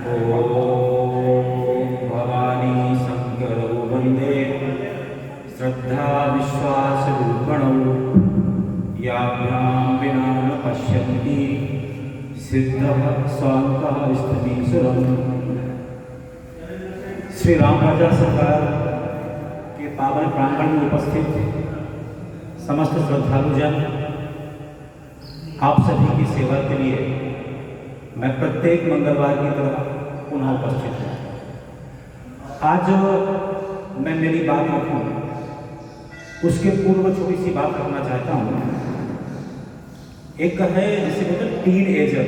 ॐ भवानी शङ्करौ वन्दे श्रद्धा विश्वासरूपणौ याभ्यां विना न पश्यन्ति सिद्धः स्वान्तः स्थितीश्वरम्। श्री राम राजा सरकार के पावन प्रांगण में उपस्थित समस्त श्रद्धालुजन, आप सभी की सेवा के लिए मैं प्रत्येक मंगलवार की तरह पुनः उपस्थित हूँ। आज जो मैं मेरी बात रखूँ उसके पूर्व छोटी सी बात रखना चाहता हूँ। एक है जिसे बोलते हैं टीन एजर,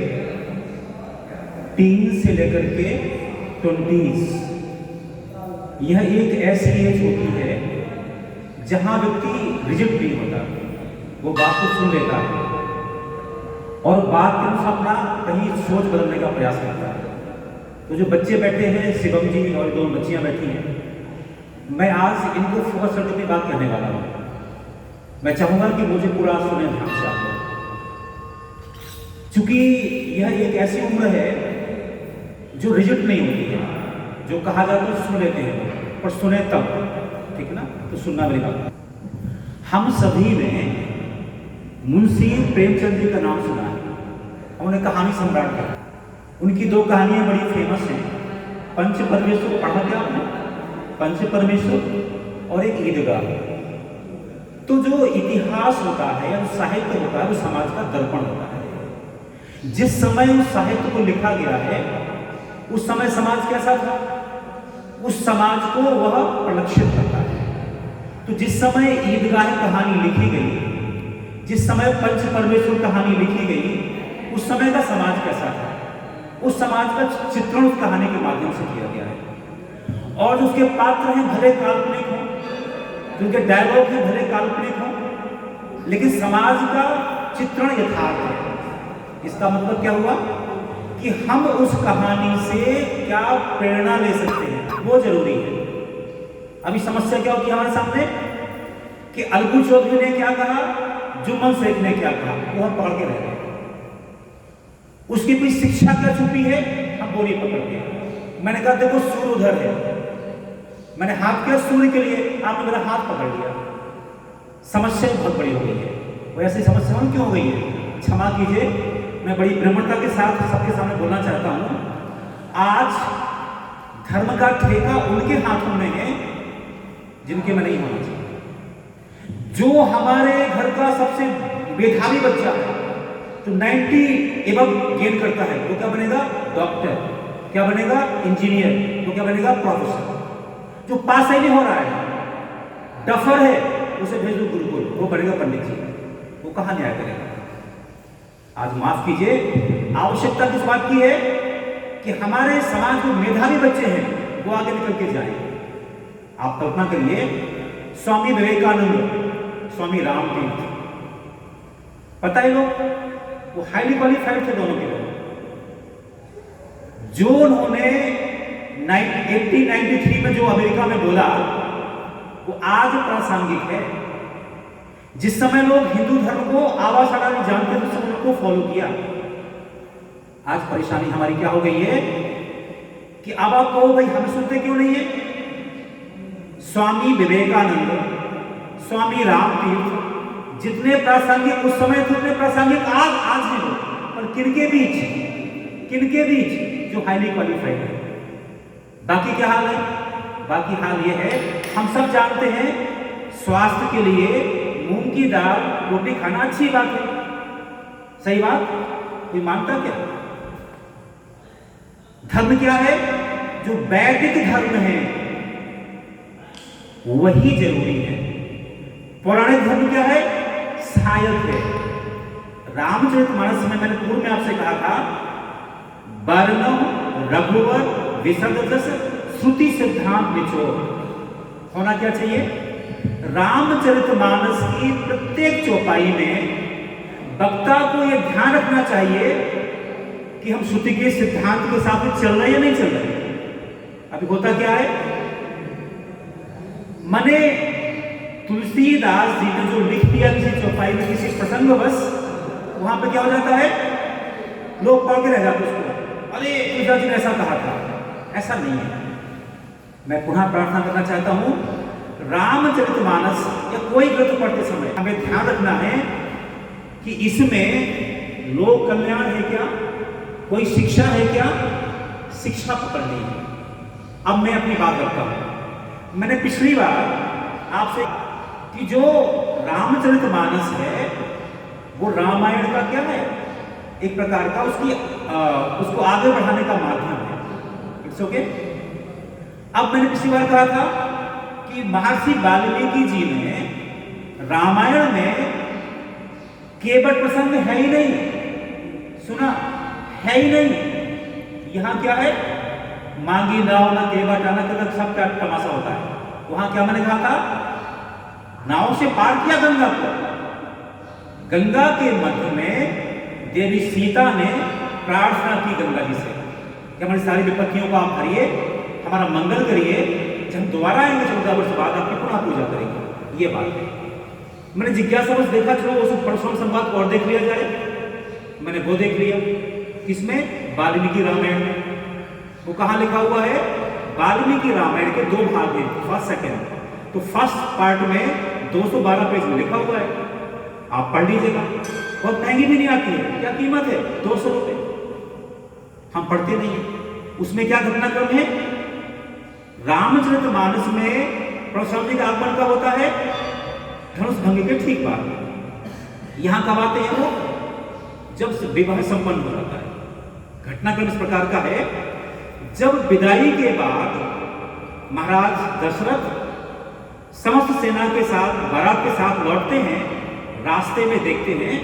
टीन से लेकर के 20s। यह एक ऐसी एज होती है जहाँ व्यक्ति रिजिड नहीं होता, वो बात को सुन लेता है और बात के अनुसार अपना कहीं सोच बदलने का प्रयास करता है। तो जो बच्चे बैठे हैं, शिवम जी और दो बच्चियां बैठी हैं, मैं आज इनको फोकस करके अपनी बात कहने वाला हूँ। मैं चाहूँगा कि मुझे पूरा सुने ध्यान से आप लोग, क्योंकि यह एक ऐसी उम्र है जो रिजिड नहीं होती है। जो कहा जाता है सुन लेते हैं, पर सुने तब, ठीक है ना? तो सुनना मेरी बात। हम सभी ने मुंशी प्रेमचंद जी का नाम सुना है, उन्होंने कहानी सम्राट का। उनकी दो कहानियां बड़ी फेमस हैं। पंच परमेश्वर पढ़ा क्या आपने? पंच परमेश्वर और एक ईदगाह। तो जो इतिहास होता है या जो साहित्य होता है वो समाज का दर्पण होता है। जिस समय उस साहित्य को लिखा गया है उस समय समाज कैसा था, उस समाज को वह प्रलक्षित करता है। तो जिस समय ईदगाह कहानी लिखी गई, जिस समय पंच परमेश्वर कहानी लिखी गई, उस समय का समाज कैसा था, उस समाज का चित्रण उस कहानी के माध्यम से किया गया है। और जो उसके पात्र हैं भले काल्पनिक हों, जो उनके डायलॉग हैं भले काल्पनिक हों, लेकिन समाज का चित्रण यथार्थ है। इसका मतलब क्या हुआ कि हम उस कहानी से क्या प्रेरणा ले सकते हैं, वो जरूरी है। अभी समस्या क्या होती है हमारे सामने कि अलगू चौधरी ने क्या कहा, जुम्मन शेख ने क्या कहा, वो हम पढ़ के रह गए। उसकी भी शिक्षा क्या छुपी है, हम बोली पकड़ के। मैंने कहा देखो सूर्य उधर है, मैंने हाथ किया सूर्य के लिए, आपने मेरा हाथ पकड़ लिया। समस्या बहुत बड़ी हो गई है। वो ऐसी समस्या क्यों हो गई है, क्षमा कीजिए, मैं बड़ी विनम्रता के साथ सबके सामने बोलना चाहता हूं। आज धर्म का ठेका उनके हाथों में है जिनके में नहीं होना चाहिए। जो हमारे घर का सबसे मेधावी बच्चा है तो 90 एबव गेन करता है, वो क्या बनेगा? डॉक्टर। क्या बनेगा? इंजीनियर। तो क्या बनेगा? प्रोफेसर। जो पास ही नहीं हो रहा है, डफर है, उसे भेज दो गुरुकुल, वो बनेगा पंडित जी। वो कहां न्याय करेगा? आज माफ कीजिए, आवश्यकता किस बात की है कि हमारे समाज में मेधावी बच्चे हैं वो आगे निकल के जाए। आप कल्पना करिए, स्वामी विवेकानंद, स्वामी रामतीर्थ, पता है लोग, वो हाईली क्वालिफाइड थे दोनों के लोग। जो उन्होंने 1893 में जो अमेरिका में बोला वो आज प्रासंगिक है। जिस समय लोग हिंदू धर्म को आवासाड़ा नहीं जानते थे, उस समय उनको फॉलो किया। आज परेशानी हमारी क्या हो गई है कि अब आप कहो भाई हमें सुनते क्यों नहीं है? स्वामी विवेकानंद, स्वामी रामतीर्थ जितने प्रासंगिक उस समय थे उतने प्रासंगिक आज हैं लोग, पर किनके बीच जो हाईली क्वालिफाइड है। बाकी क्या हाल है? बाकी हाल ये है, हम सब जानते हैं स्वास्थ्य के लिए मूंग की दाल रोटी खाना अच्छी बात है, सही बात, कोई मानता क्या? धर्म क्या है? जो वैदिक धर्म है वही जरूरी है। पौराणिक धर्म क्या है? सहायक है। रामचरितमानस में मैंने पूर्व में आपसे कहा था, वर्णम रघुवर विशद जस श्रुति सिद्धांत निचोड़। होना क्या चाहिए? रामचरितमानस की प्रत्येक चौपाई में वक्ता को यह ध्यान रखना चाहिए कि हम श्रुति के सिद्धांत के साथ में चल रहे हैं या नहीं चल रहे। अभी होता क्या है, मने तुलसीदास जी ने जो लिख दिया किसी चौपाई में किसी प्रसंगवश, वहां पे क्या हो जाता है, लोग पढ़ के रह जाते उसको, अरे तुलसीदास जी ने ऐसा कहा था, ऐसा नहीं है। मैं पुनः प्रार्थना करना चाहता हूं, रामचरितमानस या कोई ग्रंथ पढ़ते समय हमें ध्यान रखना है कि इसमें लोक कल्याण है क्या, कोई शिक्षा है क्या, शिक्षा पकड़नी है। अब मैं अपनी बात करता हूं। मैंने पिछली बार आपसे कि जो रामचरितमानस है वो रामायण का क्या है, एक प्रकार का उसको आगे बढ़ाने का माध्यम है। It's okay. अब मैंने पिछली बार कहा था कि महर्षि वाल्मीकि जी ने रामायण में केवट प्रसंग है ही नहीं, सुना, है ही नहीं। यहां क्या है, मांगी नाव ना केवट आना तक सब क्या तमाशा होता है। वहां क्या मैंने कहा था, नाव से पार किया गंगा को, गंगा के मध्य में देवी सीता ने प्रार्थना की गंगा जी से कि हमारी सारी विपत्तियों को आप हरिए, हमारा मंगल करिए, जब हम दोबारा आएंगे 14 वर्ष बाद आपकी पुनः पूजा करेंगे। ये बात है। मैंने जिज्ञासावश देखा, चलो वो सब परशुराम संवाद को और देख लिया जाए। मैंने वो देख लिया, किसमें, वाल्मीकि रामायण में। वो कहाँ लिखा हुआ है, वाल्मीकि रामायण के 2 भाग हैं, फर्स्ट सेकेंड। तो फर्स्ट पार्ट में 212 पेज में लिखा हुआ है, आप पढ़ लीजिएगा। बहुत महंगी भी नहीं आती है, क्या कीमत है, 200 रुपए। हम पढ़ते नहीं है। उसमें क्या घटनाक्रम है, रामचरितमानस में परशुराम जी का आगमन कब होता है, धनुष भंग के ठीक बाद। यहां कब आते हैं वो, जब विवाह संपन्न हो जाता है। घटनाक्रम इस प्रकार का है, जब विदाई के बाद महाराज दशरथ समस्त सेना के साथ बारात के साथ लौटते हैं, रास्ते में देखते हैं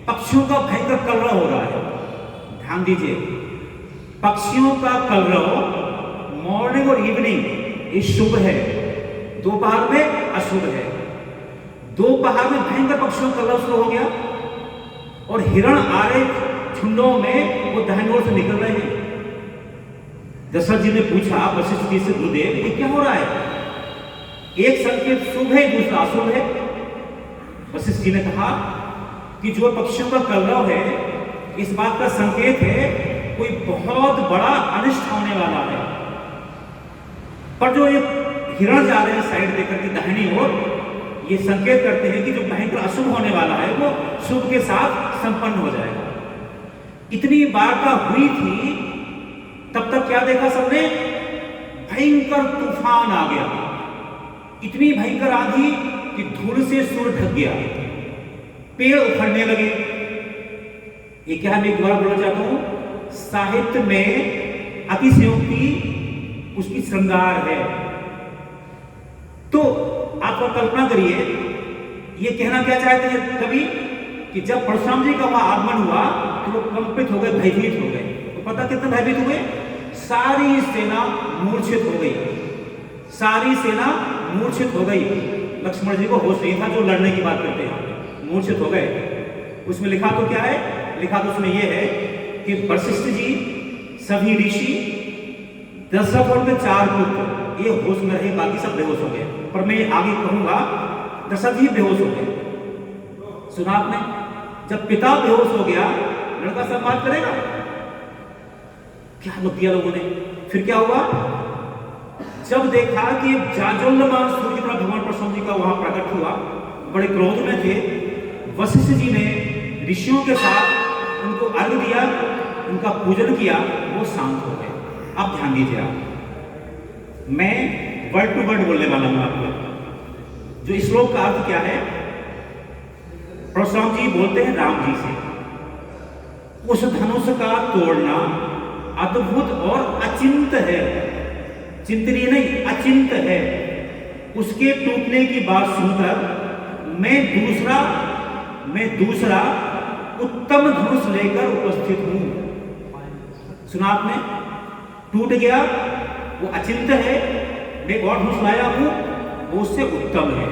पक्षियों का भयंकर कलरव हो रहा है। ध्यान दीजिए, पक्षियों का कलरव मॉर्निंग और इवनिंग ये शुभ है, दोपहर में अशुभ है। दोपहर में भयंकर पक्षियों का कलरव शुरू हो गया और हिरण आ रहे झुंडों में, वो दाहिनी ओर से निकल रहे हैं। दशरथ जी ने पूछा वशिष्ठ जी से, गुरुदेव ये क्या हो रहा है, एक संकेत शुभ है, दूसरा अशुभ है। वशिष्ठ जी ने कहा कि जो पक्षियों का कलरव है इस बात का संकेत है कोई बहुत बड़ा अनिष्ट होने वाला है, पर जो ये हिरण जा रहे हैं साइड देकर के दाहिनी ओर, ये संकेत करते हैं कि जो भयंकर अशुभ होने वाला है वो शुभ के साथ संपन्न हो जाएगा। इतनी वार्ता हुई थी, तब तक क्या देखा सबने, भयंकर तूफान आ गया। इतनी भयंकर आंधी कि धूल से सूर्य ढक गया, पेड़ उखड़ने लगे। ये क्या है, मैं एक बार बोलना चाहता हूं, साहित्य में अतिशयोक्ति उसकी श्रृंगार है। तो आप कल्पना करिए, ये कहना क्या चाहते हैं कवि कि जब परशुराम जी का वहां आगमन हुआ तो वो कंपित हो गए, भयभीत हो गए। तो पता कितने भयभीत हुए, सारी सेना मूर्छित हो गई, सारी सेना मूर्छित हो गई। लक्ष्मण जी को होश नहीं था, जो लड़ने की बात करते हैं, मूर्छित हो गए। उसमें लिखा तो क्या है, लिखा तो उसमें यह है कि वशिष्ठ जी, सभी ऋषि, दशरथ और 4 पुत्र ये होश में रहे, बाकी सब बेहोश हो गए। पर मैं आगे कहूंगा, दशरथ ही बेहोश हो गए। सुना आपने, जब पिता बेहोश हो गया लड़का संवाद करेगा, क्या लोग दिया लोगों ने। फिर क्या हुआ, जब देखा कि जाज्वल्यमान सूर्य की तरह भगवान परशुराम जी का वहां प्रकट हुआ, बड़े क्रोध में थे। वशिष्ठ जी ने ऋषियों के साथ उनको अर्घ दिया, उनका पूजन किया, वो शांत हो गए। अब ध्यान दीजिए, आप मैं वर्ड टू वर्ड बोलने वाला हूं आपको। जो श्लोक का अर्थ क्या है, परशुराम जी बोलते हैं राम जी से, उस धनुष का तोड़ना अद्भुत और अचिंत है, चिंतनीय नहीं, अचिंत है। उसके टूटने की बात सुनकर मैं दूसरा उत्तम धनुष लेकर उपस्थित हूं। सुना आपने, टूट गया, वो अचिंत है, मैं और धनुष लाया हूं, वो उससे उत्तम है।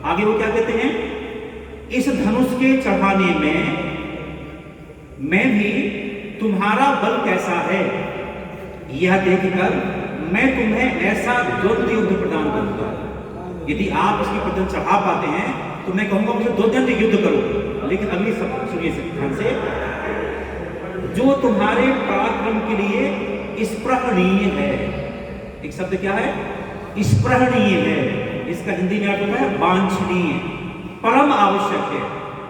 आगे वो क्या कहते हैं, इस धनुष के चढ़ाने में भी तुम्हारा बल कैसा है, यह देखकर मैं तुम्हें ऐसा द्वंद्व युद्ध प्रदान करूंगा। यदि आप इसकी प्रदान चढ़ा पाते हैं तो मैं कहूंगा मुझे द्वंद्व युद्ध करो। लेकिन अगली सब सुनिए ध्यान से, जो तुम्हारे पराक्रम के लिए स्पृहणीय है। एक शब्द क्या है? स्पृहणीय है। इसका हिंदी में अर्थ होता है वांछनीय, परम आवश्यक है।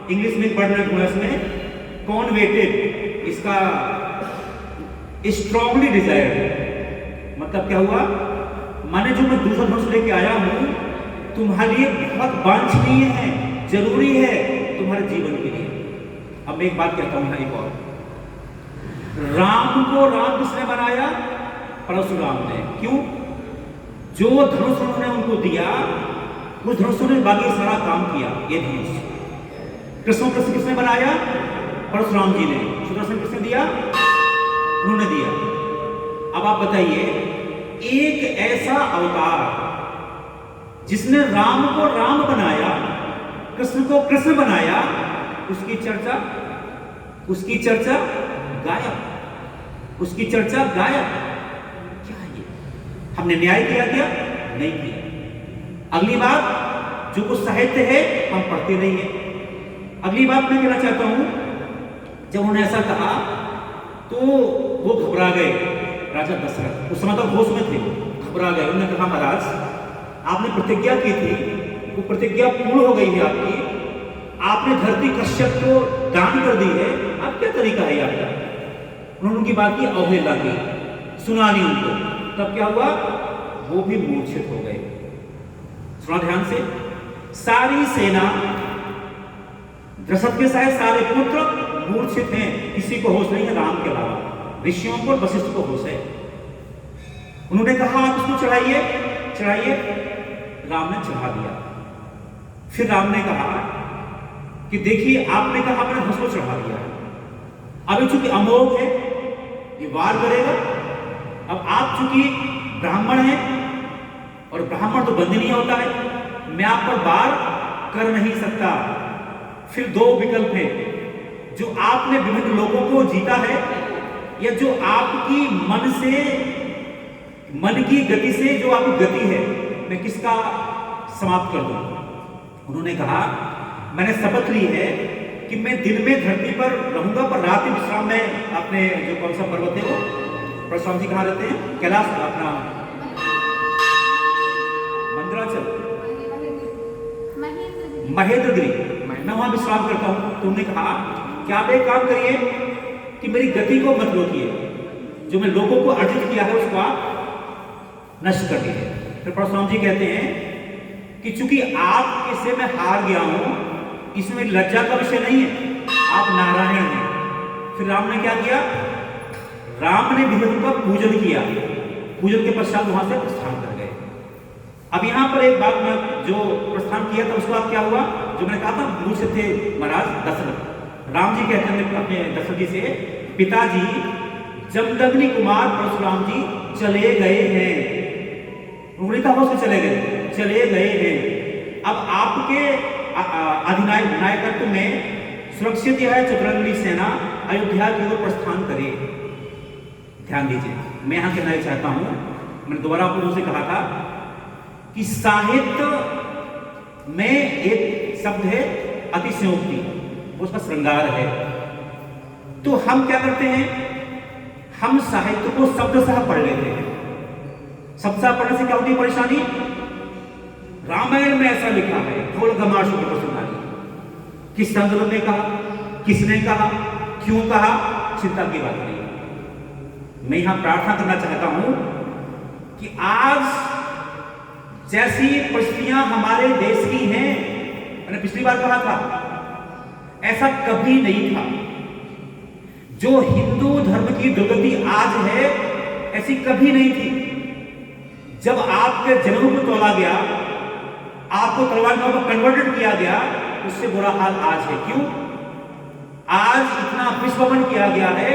इंग्लिश में पढ़ना थोड़ा इसमें कॉन्वेटेड, इसका स्ट्रांगली डिजायर्ड। मतलब क्या हुआ? माने जो मैं दूसरा धनुष लेके आया हूं तुम्हारे लिए बहुत वांछनीय है, जरूरी है तुम्हारे जीवन के लिए। अब मैं एक बात कहता हूं यहाँ, एक और, राम को राम किसने बनाया? परशुराम ने। क्यों? जो धनुष उन्होंने उनको दिया, उस धनुष ने बाकी सारा काम किया। ये धनुष कृष्ण कृष्ण किसने बनाया? परशुराम जी ने। सुदर्शन किसने दिया? उन्होंने दिया। अब आप बताइए, एक ऐसा अवतार जिसने राम को राम बनाया, कृष्ण को कृष्ण बनाया, उसकी चर्चा गायब, उसकी चर्चा गायब। क्या ये हमने न्याय किया क्या? नहीं किया। अगली बात, जो कुछ साहित्य है हम पढ़ते नहीं है। अगली बात मैं कहना चाहता हूं, जब उन्होंने ऐसा कहा तो वो घबरा गए राजा दशरथ। उस समय तो होश में थे, घबरा गए। उन्होंने कहा महाराज आपने प्रतिज्ञा की थी, वो प्रतिज्ञा पूर्ण हो गई है आपकी, आपने धरती कश्यप को दान कर दी है, अब क्या तरीका है आपका? उन्होंने उनकी बात की अवहेलना की, सुना नहीं उनको। तब क्या हुआ? वो भी मूर्छित हो गए। सुना ध्यान से, सारी सेना, दशरथ के सारे पुत्र मूर्छित हैं, किसी को होश नहीं है राम के अलावा। ऋषियों को, वशिष्ठ को होश है। उन्होंने कहा आप इसको चढ़ाइए, राम ने चढ़ा दिया। फिर राम ने कहा कि देखिए आपने कहा मैंने धनुष को चढ़ा दिया, अभी चूंकि अमोघ है ये वार करेगा। अब आप चूंकि ब्राह्मण हैं और ब्राह्मण तो बंधनीय होता है, मैं आप पर वार कर नहीं सकता। फिर दो विकल्प हैं, जो आपने विभिन्न लोगों को जीता है या जो आपकी मन की गति से जो आपकी गति है, मैं किसका समाप्त कर दूं? उन्होंने कहा मैंने शपथ ली है कि मैं दिन में धरती पर रहूंगा, पर रात में विश्राम में अपने जो कौन सा पर्वत है वो परशुराम जी कहाँ रहते हैं? कैलाश, अपना मंदराचल, महेंद्रगिरी, मैं वहां विश्राम करता हूं। तो उन्होंने कहा कि आप एक काम करिए कि मेरी गति को मत रोकिए, जो मैं लोगों को अर्जित किया है उसको आप नष्ट कर दीजिए। फिर परशुराम जी कहते हैं कि चूंकि आपसे मैं हार गया हूं, इसमें लज्जा का विषय नहीं है, आप नारायण हैं। फिर राम ने क्या किया? राम ने विष्णु का पूजन किया, पूजन के पश्चात वहां से प्रस्थान कर गए। अब यहां पर एक बात मैं जो प्रस्थान किया था उसके बाद क्या हुआ, जो मैंने कहा था मुझसे थे महाराज दशरथ। राम जी कहते हैं अपने दशरथ जी से, पिताजी जमदग्नि कुमार परशुराम जी चले गए हैं। उन्होंने कहा से चले गए हैं। अब आपके अधिनायकत्व में सुरक्षित यह चतुरंगी सेना अयोध्या की ओर प्रस्थान करे। ध्यान दीजिए, मैं यहां कहना चाहता हूं, मैंने दोबारा आप लोगों से कहा था कि साहित्य में एक शब्द है अतिशयोक्ति, उसका श्रृंगार है। तो हम क्या करते हैं, हम साहित्य को शब्दशः पढ़ लेते हैं। शब्दशः पढ़ने से क्या होती है परेशानी? रामायण में ऐसा लिखा है, ढोल घमार शुभ सुनाई, किस संदर्भ में कहा, किसने कहा, क्यों कहा, चिंता की बात नहीं। मैं यहां प्रार्थना करना चाहता हूं कि आज जैसी परिस्थितियां हमारे देश की हैं, मैंने पिछली बार कहा था ऐसा कभी नहीं था। जो हिंदू धर्म की दुर्गति आज है ऐसी कभी नहीं थी। जब आपके जन्म को तोला गया, आपको तलवार में कन्वर्टेड किया गया, उससे बुरा हाल आज है। क्यों? आज इतना विश्वमन किया गया है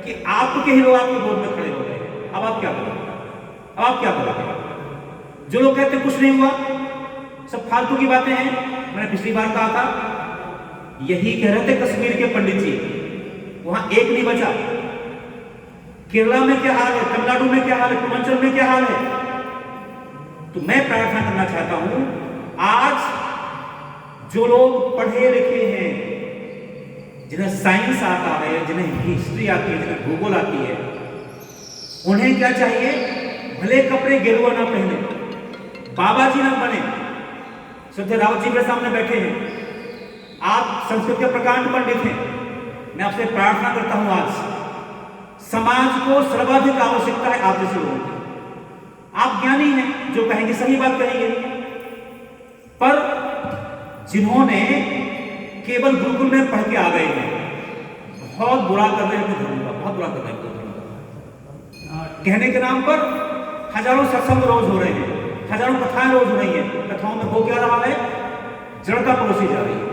कि आपके ही लोग आपके गोद में खड़े हो गए। अब आप क्या करोगे? अब आप क्या करोगे? जो लोग कहते कुछ नहीं हुआ, सब फालतू की बातें हैं, मैंने पिछली बार कहा था, यही कह रहे थे कश्मीर के पंडित जी, वहां एक नहीं बचा। केरला में क्या हाल है, तमिलनाडु में क्या हाल है, पूर्वांचल में क्या हाल है। तो मैं प्रार्थना करना चाहता हूं, आज जो लोग पढ़े लिखे हैं, जिन्हें साइंस आता है, जिन्हें हिस्ट्री आती है, जिन्हें भूगोल आती है, उन्हें क्या चाहिए? भले कपड़े गेरुआ ना पहने, बाबा जी ना बने। श्रद्धेय रावत जी मेरे सामने बैठे हैं, आप संस्कृत के प्रकांड पंडित हैं। मैं आपसे प्रार्थना करता हूं, आज समाज को सर्वाधिक आवश्यकता है आप जैसे लोगों की। आप ज्ञानी हैं, जो कहेंगे सही बात कहेंगे, पर जिन्होंने केवल गुरुकुल में पढ़ के आ गए हैं, बहुत बुरा कर रहे हैं अपने धर्म का, बहुत बुरा कर रहे हैं अपने धर्म का। कहने के नाम पर हजारों सत्संग रोज हो रहे हैं, हजारों कथाएं रोज हो रही हैं। कथाओं में हो क्या रहा है? जड़ता परोसी जा रही है।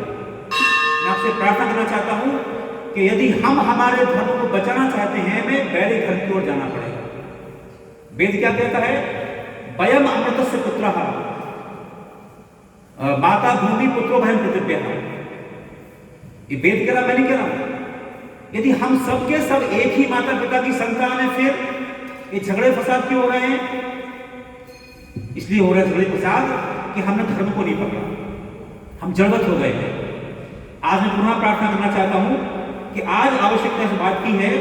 मैं आपसे प्रार्थना करना चाहता हूं कि यदि हम हमारे धर्म को बचाना चाहते हैं, हमें वैदिक धर्म की ओर जाना पड़ेगा। वेद क्या कहता है? वयम अमृतस्य पुत्रः माता भूमि पुत्रो भयम पृथिव्यः। ये वेद कह रहा, मैं नहीं कह रहा। यदि हम सब के सब एक ही माता पिता की संतान है, फिर ये झगड़े फसाद क्यों हो रहे हैं? इसलिए हो रहे झगड़े फसाद कि हमने धर्म को नहीं पकड़ा, हम जड़वत हो गए हैं। आज मैं पुनः प्रार्थना करना चाहता हूं कि आज आवश्यकता इस बात की है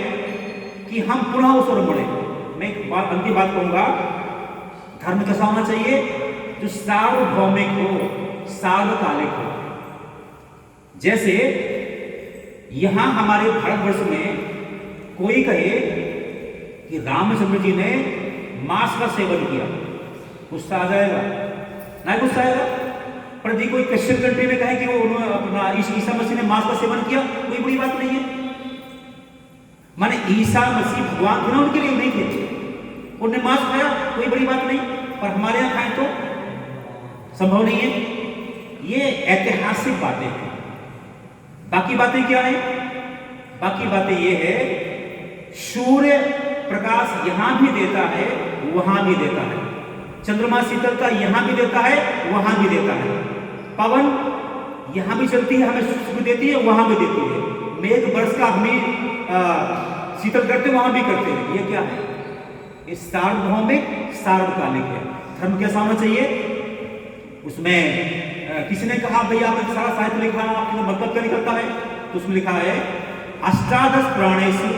कि हम पुनः उस ओर बढ़े। मैं एक बात, अंतिम बात कहूंगा, धर्म कैसा होना चाहिए? जो सार्वभौमिक हो, सार्वकालिक हो। जैसे यहां हमारे भारतवर्ष में कोई कहे कि रामचंद्र जी ने मांस का सेवन किया, गुस्सा आ जाएगा? नहीं गुस्सा आएगा। पर यदि कोई क्रिश्चियन कंट्री में कहे कि वो उन्होंने अपना ईसा मसीह ने मांस का सेवन किया, कोई बड़ी बात नहीं है। माने ईसा मसीह भगवान थे ना, उनके लिए नहीं थे, उन्होंने मांस खाया, कोई बड़ी बात नहीं। पर हमारे यहां खाएं तो संभव नहीं है। ये ऐतिहासिक बातें हैं। बाकी बातें क्या है? बाकी बातें ये है, सूर्य प्रकाश यहां भी देता है, वहां भी देता है। चंद्रमा शीतलता यहां भी देता है, वहां भी देता है। पवन यहां भी चलती है, हमें सुख भी देती है, वहां भी देती है। मेघ वर्षा हमें शीतल करते, वहां भी करते हैं। ये क्या है? ये सार्वभौमिक सार्वकालिक है। धर्म कैसा होना चाहिए? उसमें किसी ने कहा भैया आपने सारा साहित्य लिखा, आपका मतलब क्या निकलता है? तो उसमें लिखा है अष्टादश प्राणेषु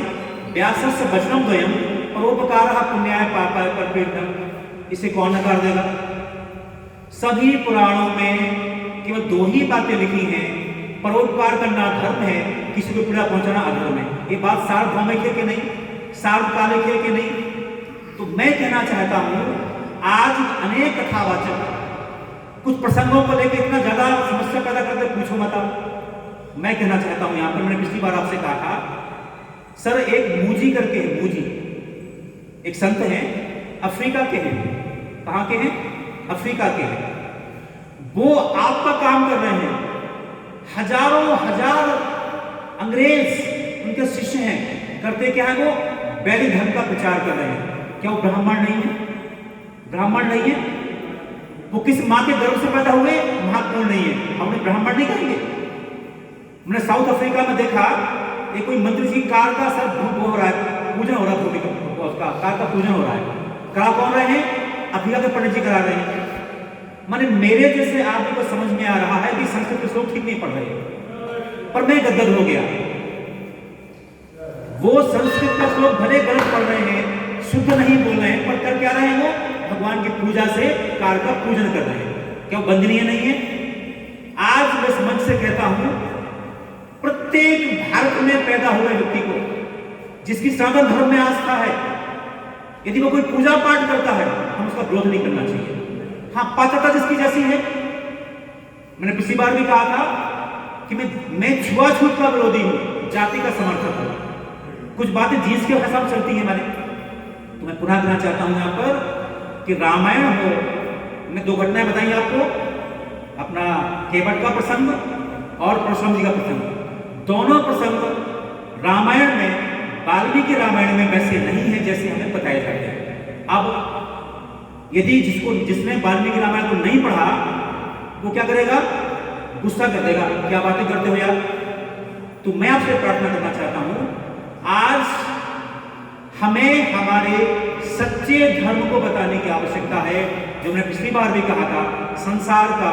व्यासस्य वचनम द्वयम परोपकारः पुण्याय पापाय परपीडनम्। इसे कौन नकार देगा? सभी पुराणों में केवल दो ही बातें लिखी हैं, परोपकार करना धर्म है, किसी को पीड़ा पहुंचाना अधर्म है। ये बात सार्वभौमिक है कि नहीं? सार्वकालिक है कि नहीं? तो मैं कहना चाहता हूं, आज अनेक कथावाचक कुछ प्रसंगों को लेकर इतना ज्यादा समस्या पैदा करते, पूछो मत। मैं कहना चाहता हूं, यहां पर मैंने पिछली बार आपसे कहा था, सर एक मूजी करके है, मूजी एक संत हैं, अफ्रीका के हैं। कहां के हैं? अफ्रीका के हैं। वो आपका काम कर रहे हैं, हजारों हजार अंग्रेज उनके शिष्य हैं। करते क्या है? वो वैदिक धर्म का प्रचार कर रहे हैं। क्या वो ब्राह्मण नहीं है? ब्राह्मण नहीं है। वो किस मां के गर्भ से पैदा हुए? महत्वपूर्ण नहीं है, हमने ब्राह्मण नहीं कहेंगे। हमने साउथ अफ्रीका में देखा, एक कोई मंत्री जी कार का सर हो रहा है, पूजन हो रहा है, उसका कार का पूजन हो रहा है। करा कौन रहे हैं? अफ्रीका के पंडित जी करा रहे हैं। माने मेरे जैसे आदमी को समझ में आ रहा है कि संस्कृत के श्लोक ठीक नहीं पढ़ रहे, पर मैं गदगद हो गया। वो संस्कृत का श्लोक भले गलत पढ़ रहे हैं, शुद्ध नहीं बोल रहे हैं, पर कर क्या रहे हैं? वो भगवान की पूजा से कार का पूजन कर रहे हैं। क्या वो वंदनीय नहीं है? आज मैं इस मंच से कहता हूं, प्रत्येक भारत में पैदा हुए व्यक्ति को, जिसकी सनातन धर्म में आस्था है, यदि वो कोई पूजा पाठ करता है, हम उसका विरोध नहीं करना चाहिए। हाँ, पात्रता जिसकी जैसी है। मैंने पिछली बार भी कहा था कि मैं छुआछूत का विरोधी हूं, जाति का समर्थक हूं। कुछ बातें जीन्स के हिसाब से चलती है हमारे। तो मैं पुनः कहना चाहता हूं यहां पर कि रामायण हो, मैं दो घटनाएं बताई आपको, अपना केवट का प्रसंग और परशुराम जी का प्रसंग। दोनों प्रसंग रामायण में, वाल्मीकि रामायण में वैसे नहीं है जैसे हमें बताया जाता है। अब यदि जिसने वाल्मीकि रामायण को नहीं पढ़ा, वो क्या करेगा? गुस्सा कर देगा, क्या बातें करते हो यार। तो मैं आपसे प्रार्थना करना चाहता हूं, आज हमें हमारे सच्चे धर्म को बताने की आवश्यकता है। जो मैंने पिछली बार भी कहा था, संसार का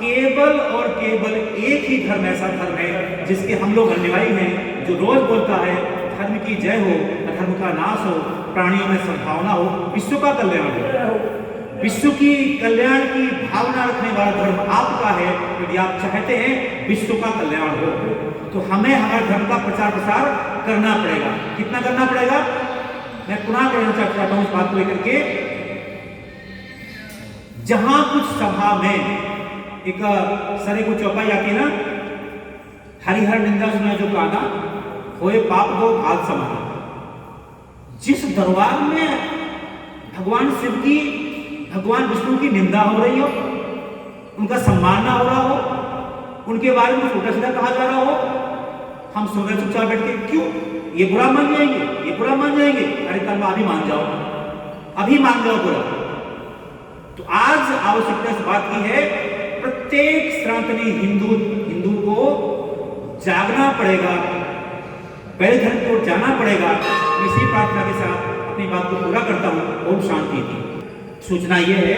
केवल और केवल एक ही धर्म ऐसा धर्म है जिसके हम लोग अनुयायी हैं, जो रोज बोलता है धर्म की जय हो, अधर्म का नाश हो, प्राणियों में सद्भावना हो, विश्व का कल्याण हो। विश्व की कल्याण की भावना रखने वाला धर्म आपका है। यदि आप चाहते हैं विश्व का कल्याण हो तो हमें हमारे धर्म का प्रचार प्रसार करना पड़ेगा। कितना करना पड़ेगा? मैं पुनः कहना चाहता हूं इस बात को लेकर के, जहां कुछ सभा में एक सरे को चौपाई आती है ना, हरिहर निंदा सुना जो गाना होए पाप दो भाग समाना। जिस दरबार में भगवान शिव की, भगवान विष्णु की निंदा हो रही हो, उनका सम्मान ना हो रहा हो, उनके बारे में उल्टा सीधा कहा जा रहा हो, हम सुन रहे चुपचाप बैठ के, क्यों? ये बुरा मान जाएंगे, ये बुरा मान जाएंगे। अरे कल अभी मान जाओ, अभी मान जाओ बुरा। तो आज आवश्यकता इस बात की है, प्रत्येक सनातनी हिंदू को जागना पड़ेगा, पहले धर्म की ओर जाना पड़ेगा। इसी प्रार्थना के साथ अपनी बात को पूरा करता हूं। ओम शांति की सूचना यह है